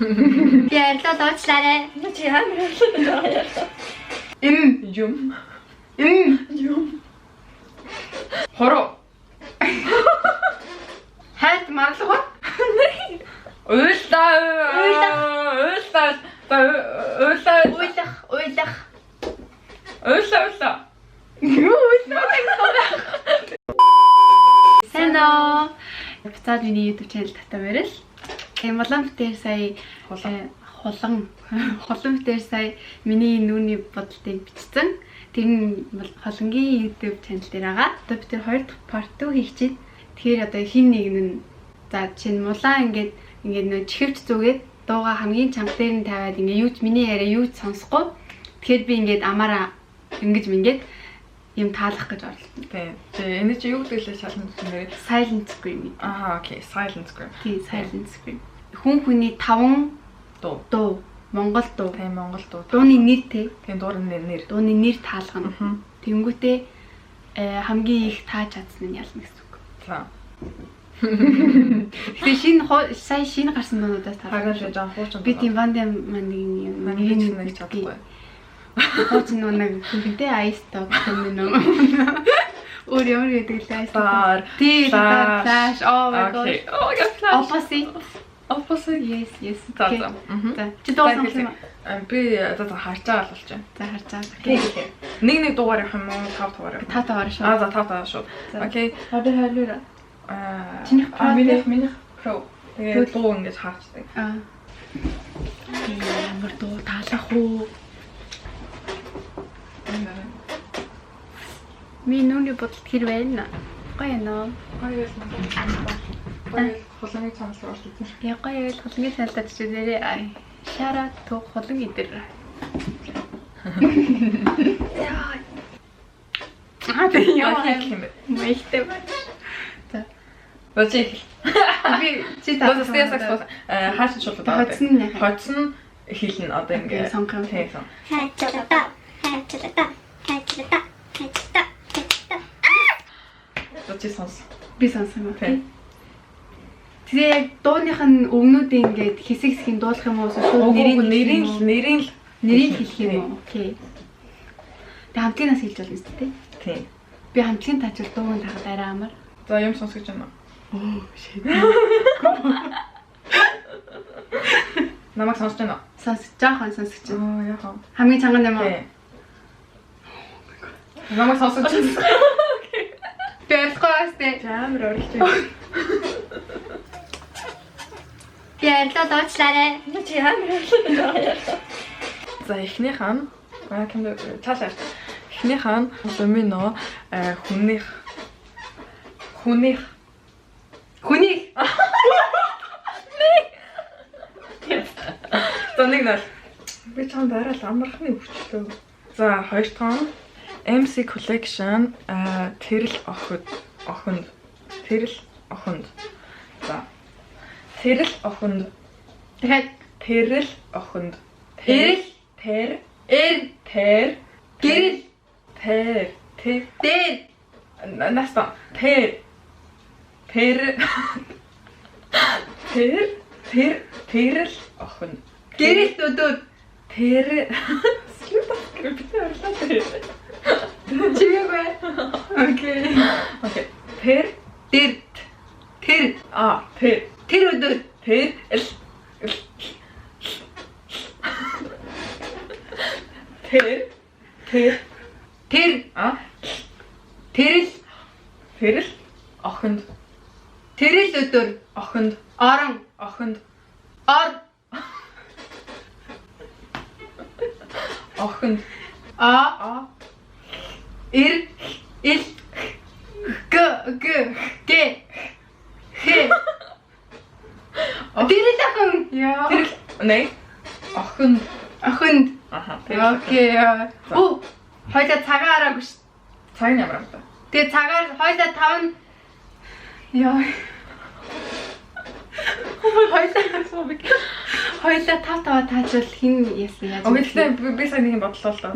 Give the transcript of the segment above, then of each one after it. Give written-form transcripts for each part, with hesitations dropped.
Би арилаа дуучлаарай. Чи ямар ярьлаа? Юм. Хороо. Хайд марлах Уйлаа. Сайн уу? Буцаад миний YouTube channel татаа мэрэл. Молон битээр сая холон битээр сая миний нүүрний бодлыг бичсэн. Тэр нь холонгийн YouTube channel дээр байгаа. Одоо би тэр 2 дахь part 2 хийх чинь. Тэгэхээр одоо хин нэг нь за чинь мулаа ингээд нөө чихвч зүгээд дууга хамгийн чанга дээр нь тавиад ингээд юу ч миний яриа юу ч сонсохгүй. Тэгэхээр би ингээд амаараа ингэж мингээд юм таалах гэж орлоо. Тийм. Энэ чи юу гэдэг лээ шалган нэрээ? Silent scream. Окей, silent scream. Тийм, silent scream. Хүн хүний 5 дуу. Монгол дуу. Тийм, монгол дуу. Дууны нэр те. Тийм, дууны нэр. Дууны нэр таалгана. Тэнгүүтээ хамгийн их тааж чадсан нь ялна гэсэн үг. За. Тэгэхээр сая шинэ гарсан дуунуудаас таалгаж жаа хуучин. Би тийм Вандам маныг нэг чадахгүй. Хуучин нэг хүнтэй айсток юм нөө. Өөр ямар гэдэг л айсток. Тийм, flash. Oh my god. Oh, я flash. Opposite. Yes. За. Чи дуусан юм уу? Би одоо харчаа болж байна. За харчаа. Нэг дугаар явах юм уу? 5 дугаар явах. 5 дугаар шүү. За 5 дугаар шүү. Окей. Хойлоо. Чиний pro. Тэгээд дуу ингэж хаачдаг. Ямар дуу таалах уу? Миний нүуний бодолд хэр байна? Гоё нөө. Гоё холонгийн цанаас орж ирсэн. Я гоё холонгийн цаалтаа чичээрээ ай. Шара туу холон идэр. Яа. Тийм. Мэйхтэй байна. За. Бочиг. Би чи таа. Хаач шууд удаа. Хоцсон хэлнэ одоо ингэ. Сонгох юм. Тийм. хайчилата. Чи сонс. Би сонсон юм. Тэгээ яг дууных нь өгнүүдээ ингээд хэсэг дуулах юм уу шууд нэрийн хэлэх юм уу? Окей. Тэгээ хамтлагаас хэлж болно шүү дээ. Тийм. Би хамтлагийн таачвал дуугийн тахад арай амар. За юм сонсгож байна уу? Оо shit. Намайг сонсож байна уу? Жоохон сонсож байна. Яахан. Хамгийн чанган юм уу? Намайг сонсож байна. Би ойлгохгүй бастай. Амар орилж байна. Би арилаа дуучлаарай. Чи ямар ярьлаа? За эхнийх нь цаалаа. Эхнийх нь домино хүнийх. За нэг нь би чам байрал амархны өвчлөө. За хоёр дахь нь MC collection тэрл охинд. За. Тэрл охинд. Тэгэхээр тэрл охинд. Наста. Тэрл охинд. гэрэл өдөө чигээгүй. Окей. Тэр өдөө тэрл охинд. тэрэл өдөр Охинд. орон Охинд. Охинд. ир ил гэ тэрэл охин. Тэрл nej. Охинд. Аха. Окей. Оо, хоёлаа цагаан хараагүй ш. Цаг нь ямар юм бэ? Тэгээ цагаар хоёлаа 5 яа. Хоёлаа 5 таачвал хин яасан яаж. Гэхдээ би сайн нэг юм бодлоо л даа.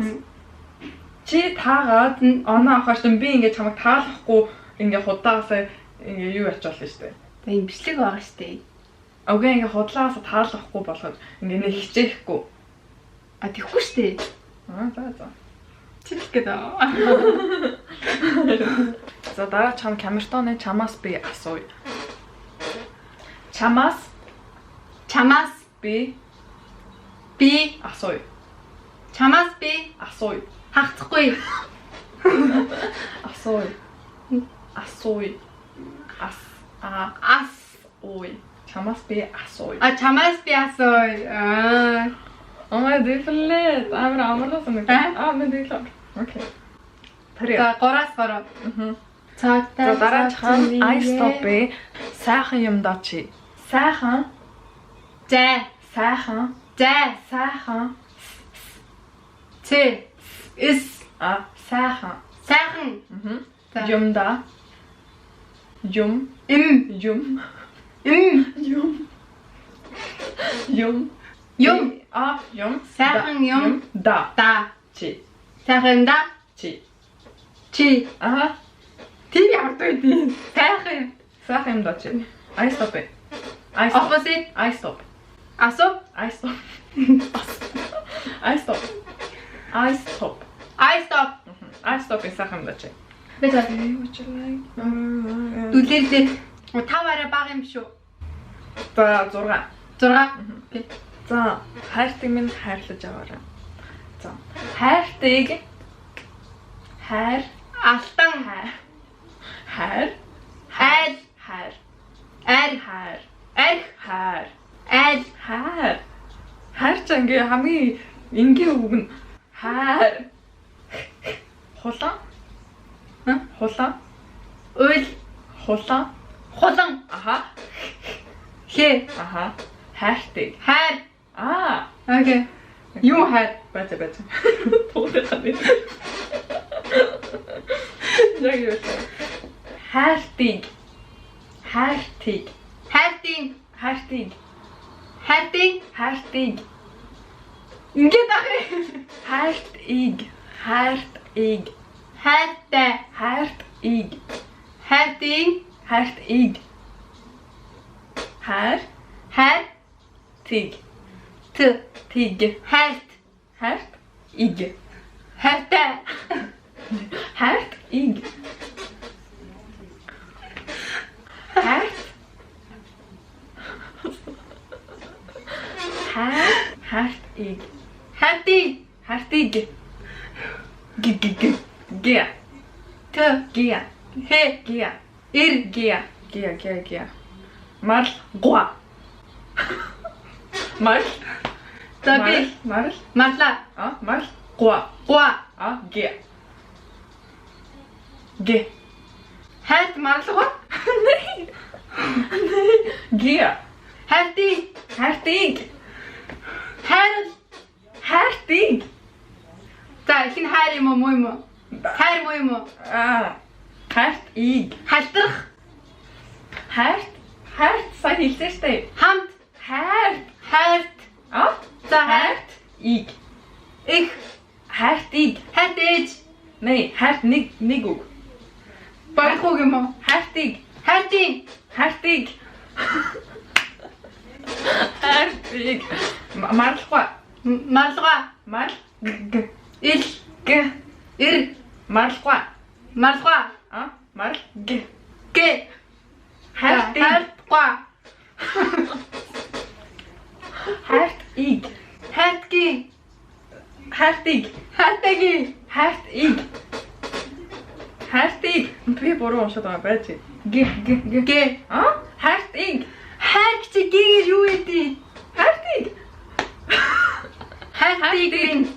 Чи таагаад оноо авахаар чинь би ингээд чамайг таалахгүй ингээд худаасаа юу ачаална шүү дээ. За юм бичлэг байгаа шүү дээ. Өгээ ингээ худлаас таалахгүй болгоод ингээ нэг хичээхгүй. А тэгхгүй штэ. За. Чихэх гэдэг. За дараа чам камертоны чамаас би асууя. Чамаас би асууя. Чамаас би Асууя. хагцахгүй. Асууя. Асууя. Ой. Чамаас би асууя. А чамаас би асууя. Омай дэфлэт. Амарсан нэг. Мен дэглээ. Окей. Тэрээ. За 3-аас гараа. Цаатаа. За дараахан I stop-ы сайхан юм даа чи. Сайхан. Зай. Сайхан. Сайхан. Ц. Эс. Сайхан. Сайхан. Юм да. Юм. Юм. Юм. Сайхан юм. Да. Да. Чи. Сайхан да. Чи. Чи. Тэг явдаг дээ. Сайхан. Сайхан юм даа чи. I stop. Opposite. I stop. Асуу. I stop. I stop. I stop. I stop. I stop сайхан юм даа чи. Бэжээ. Дүлээлээ. 5 арай бага юм шүү. За 6. 6. Окей. За хайртыг минь хайрлаж аваарай. За хайртыг Алтан. хайр Айл. Айл. Айл. хайр ч ингээ хамгийн энгийн үг нь хайр. Хулан. Уйл. Хулан. Хэ. Хайртыг. Хайр. Окей. Юу хайр? Бача. Туулахад. Яг юу вэ? Хайртыг. Ингээд ахи. Хайртыг. Хайртай. Хайртыг. Хайр. Тиг. Тиг. Хайрт. Иг. Хайртай. Иг. Иг. Хартиг. Ге. Т. Ге. Хэ. Ге. Ир. Ге. Мал. Гуа. Мал. Таби. Марла. Мал. Гуа. Ге. Хайрт марлага. Ге. Хайртиг. Хайртыг. За ихэнх хайр юм уу муу юм уу? Хайр муу юм уу? Хайртыг. Халтрах. Хайрт сайн хэлсэн штэ. Хамт. Хайрт. За хайрт. Иг. Их. Хайртыг. Хайрт ээж. Nee, хайрт нэг үг. Барих юм уу? Хайртыг. Марлага. Ил. Ир. Марлага. Гэ. Хайртыг. Хайртыг. Би буруу уншаад байгаа байж. Гэ. Хайртыг. Хайр чи гээр юу гэдэг? Хайртыг. Хайртыг минь.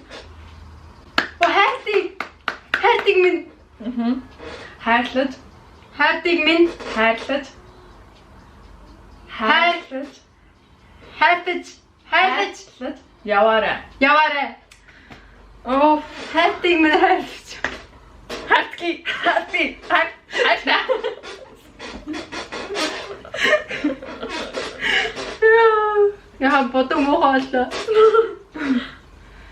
Хайртыг минь. Хайрлаж. Хайртыг минь. Хайрлаж. Яваарай. Хайртыг минь хайрлаж. Хайртыг. Яа бодон муухай боллоо.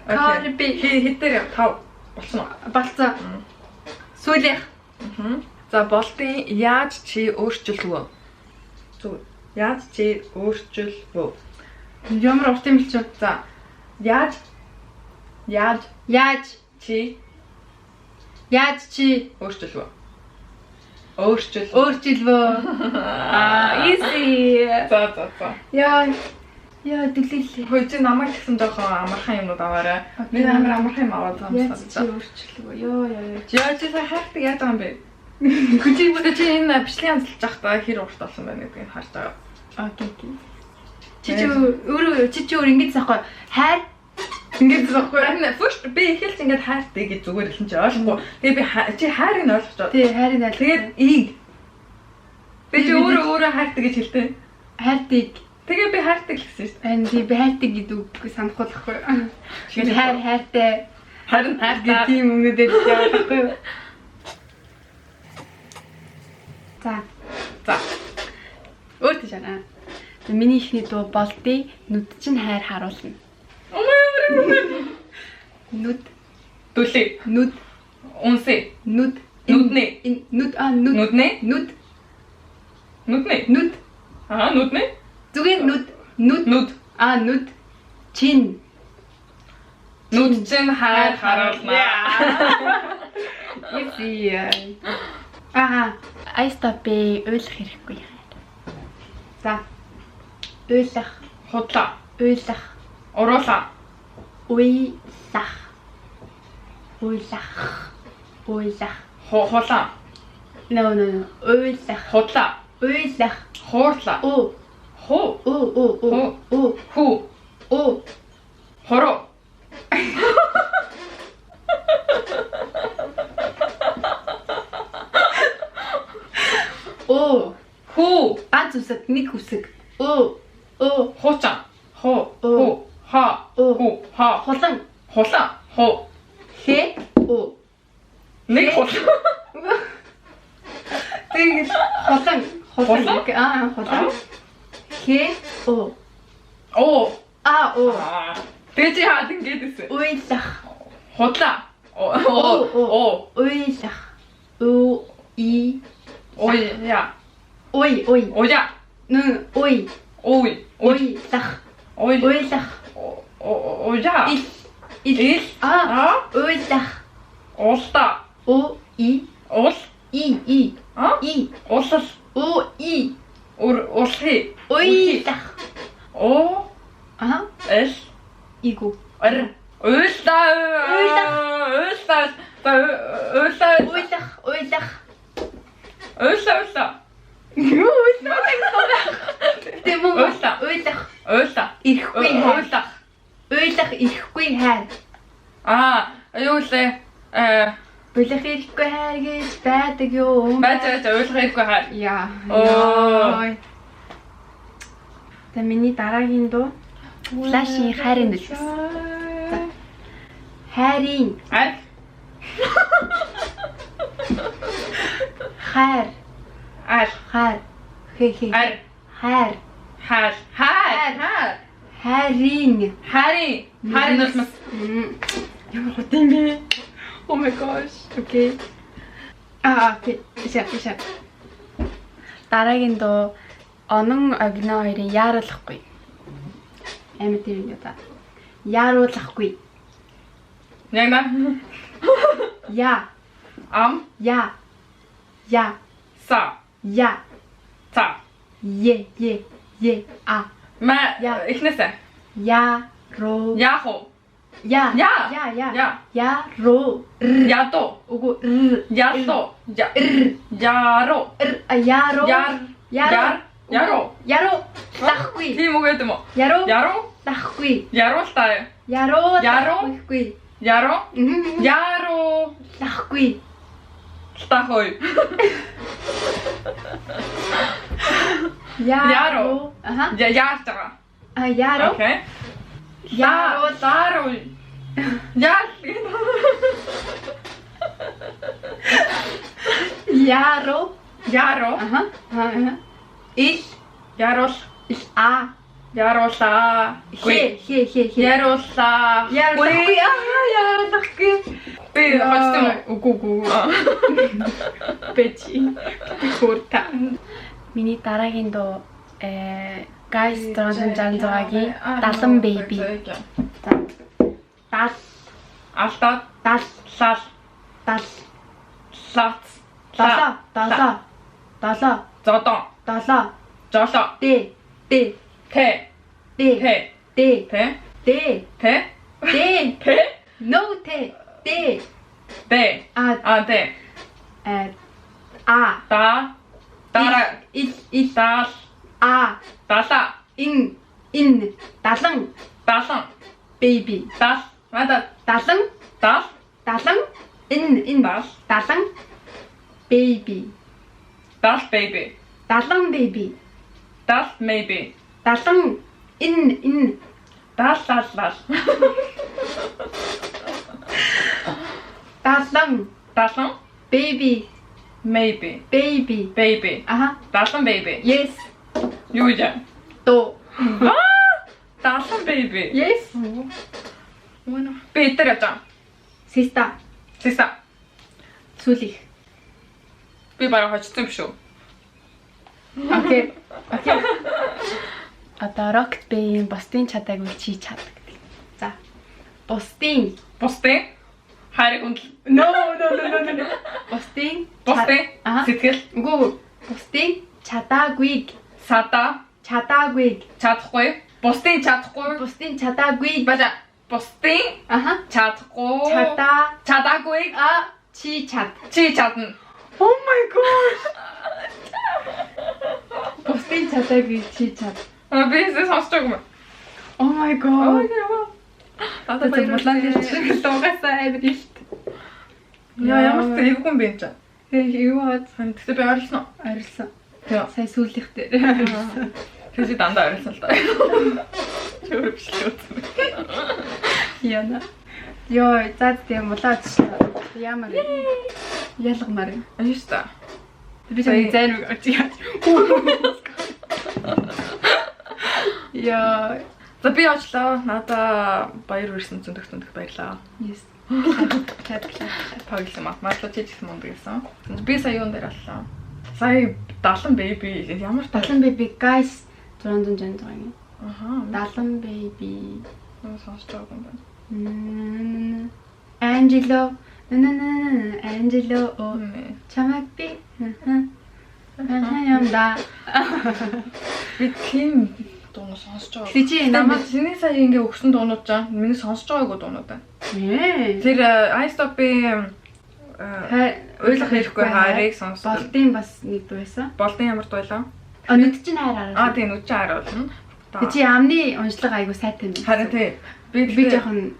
Карби хитэр 5 болсон уу? Болцоо. Сүүлийнх. За болтын яаж чи өөрчлөлөө? Зүг. Яаж чи өөрчлөв? Ямар урт юм чи? За. Яаж Яаж чи өөрчлөлвөө? Easy. За. Яа дэлгэлээ. Хөөе чи намайг гэсэн жоохон амархан юмнууд аваарай. Би амар амархан юм аваад байгаа юм Яаж чи санагдаа. өөрчлөлвөө? Яа. Яаж чи хайртай яаж байгаа юм бэ? Чи энэ бичлэгийн амжилт жахтаа хэр урт болсон байна гэдгийг харж байгаа. Окей. Чи өөр ингэж заахгүй. Хайр Ингээд захгүй. Харин first би ихэлж ингээд хайртай гэж зүгээр хэлсэн чи ойлгохгүй. Тэгээ би чи хайрыг нь ойлгочоо. тий хайрын айл. Тэгээд ийг би чи өөрөө хайртай гэж хэлтэй. хайртыг Тэгээ би хайртай гэсэн шүү дээ. харин тий би хайртыг гэдэг үггүй санахгүй. Тэгээд хайртай Харин гэдэг тийм өгнөдөд явахгүй. За. Өөртөө шана. Миний ихний дуу болдё. Нүд чинь хайр харуулна. Нүд Дүлээ. нүд Унсээ. нүд Нүднээ. Нүднээ. Нүд Аа, нүднээ. зүгээр нүд Нүд. нүд чин Нүд чинь хайр харуулна. Easy. Айстопи уйлах хэрэггүй. За. Уйлах, Худлаа. уйлах, Уруулаа. уйлах. Хулаа. No. Уйлах, Худлаа. Хуурлаа. Хуу. Хүү. Хороо. Хүү. Ганц үсэг, нэг үсэг. Хуучаа. Хуу. Ха. Хүү. Ха. Хулан. Хулаа. Хуу. Хэ. Нэг хулаа. Тэгвэл хулан. Хулан. Хэ. Оо. Оо. Тэжи хаад ингэж үсэ. Уйлах. Худлаа. Уйлах. Оя. Уйлах. Оя. Уйлах. Улта. Ул. Улсал. Улхи. Уйлах. Эл. Игу. Уйлаа. Ирэхгүй хайр. Юу лээ? Уйлах ирэхгүй хайр гэж байдаг юу? Байж уйлах хэрэггүй хаа. Яа. Оо. Тэ миний дараагийн дуу Флашийн хайрын дуу. Хайрын. Хайр. Хайрын. Хайрын улмас. Ямар хот юм бэ? Oh my gosh. Okay. Окей. Ишаа. Дараагийн дуу Онон огно хоёрын яаруулахгүй. Амар тийм юм да. Яаруулахгүй. Яг на. Я. Я. Са. Та. Е. Ма ихнээсээ. Яро. Яхо. Я. Яро. Ядо. Угу. Ядо. Яро. Яро. Лахгүй. Тийм үг гэдэг юм уу? Яро. Лахгүй. Яруултаа. Яро. Лахгүй. Лахгүй. Тахой. Яро. Яартаа. Яро. Окей. Яро. Яро. Ил. Ярул. Яруулаа. Хе. Яруулаа. Яруулахгүй. Би хожсон уу? Үгүй. Бэчи. Хорта. Миний дараагийн дуу guys 666-гийн Далан baby. За. Алдаад Дал лал дал лац долоо зодон жолоо дэ тэ дэ тэ дэ тэ дэ тэ дэ тэ no дэ дэ тэ тэ а дара ил дал дала ин далан далан baby дал мада далан дал ин дал далан baby дал baby далан baby дал maybe далан ин дал лал далан baby maybe baby аха далан baby yes юу яа то далан baby yes Peter ячаа sister sister сүлих би бараг хочсон юм шүү. окей одоо rocket bay-ийн бусдын чадаагүй чи чаддаг. За бусдын хайрыг үндэл no бусдын сэтгэл үгүй бусдын чадаагүйг чадаагүй чадахгүй бусдын чадаагүй бажа бусдын аха чадахгүй чадаагүй чи чадна. Oh my gosh. Бусдын чадаагүй чи чад. Бизнес сонсдог юм. Oh my god. Одоо баярлалаа гэж лугасаа авид илт. Ямар тэйггүй юм бэ энэ. Юу хаад Тэгтээ би ойрлсон уу? арилсан. Тийм. Сая сүүлийнх дээр. Тэгэж дандаа ойрлсон л даа. Чөөр бишлээ. Яна. Йоо, зад тийм улаад шүү. Ямар ялгамаар. Аюуста. Би ч зайр очиж. Яа, За би очлоо. Надаа баяр хүрсэн зөндөх баярлаа. yes. Пагласан математик хийчихсэн мундаг гэсэн. Би сая юун дээр аллаа. Сая далан baby ямар Далан baby guys 666. Аха. Далан baby. Сонсож байгаа юм байна. Angelo. Angelo. Чамайг би. Ямда. Би тийм дуу сонсож байгаа. Тэг чи намайг Синий сая ингээ өгсөн дуунууд жаа. Миний сонсож байгаагүй дуунууд байна. Тэр I stop-ийн ойлгох хэрэггүй хайрыг сонсдог. Болдын бас нэг дуу байсан. Болдын ямар дуу вэ? Нүд чинь хайраа. Тийм нүд чинь хайр болно. Тэг чи амны уншлага айгу сайтай юм. Харин тий. Би жоохон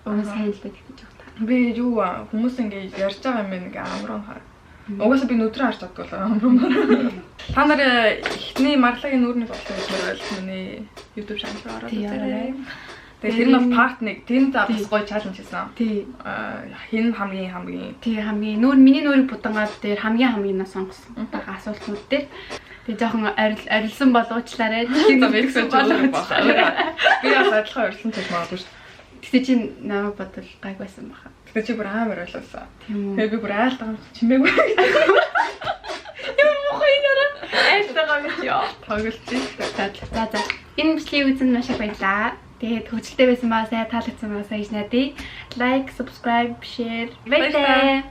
сайн л байдаг гэж байна. Би юу хүмүүс ингээ ярьж байгаа юм ингээ амруу хаа. Угаасаа би нүдрээ харж чаддаг болоо амруу. Та нар эхний марлагийн нүүрний бодлоо гэж байл миний YouTube channel ороод үзээрэй. Тэгээ тэр нь part 1 тэнд бас гоё challenge хийсэн. Тий. Хин хамгийн Тий хамгийн миний нүүрийг будангаад дээр хамгийн нас сонгосон. Бага асуултнууд дээр. Тэгээ жоохон арилсан болгоочлаарай. хин мэрэгсэн болгочлаа. Би бас адилхан орилсон ч магадгүй шүү. Тэгтээ чи намайг бодвол гайг байсан баха. Тэгээ чи бүр амар ойлголоо. Тийм үү. Тэгээ би бүр айлтгаа чимээгүй. Ямар мохой нэрэ. Айлтгаа гэж яа. Тоглолцсон. За. Энэ бичлэгийг үзсэн маш их баярлаа. Тэгээд хөвчлөлтэй байсан ба сайн таалагдсан ба сайн гэж найдаа. Like, subscribe, share. Баярлалаа.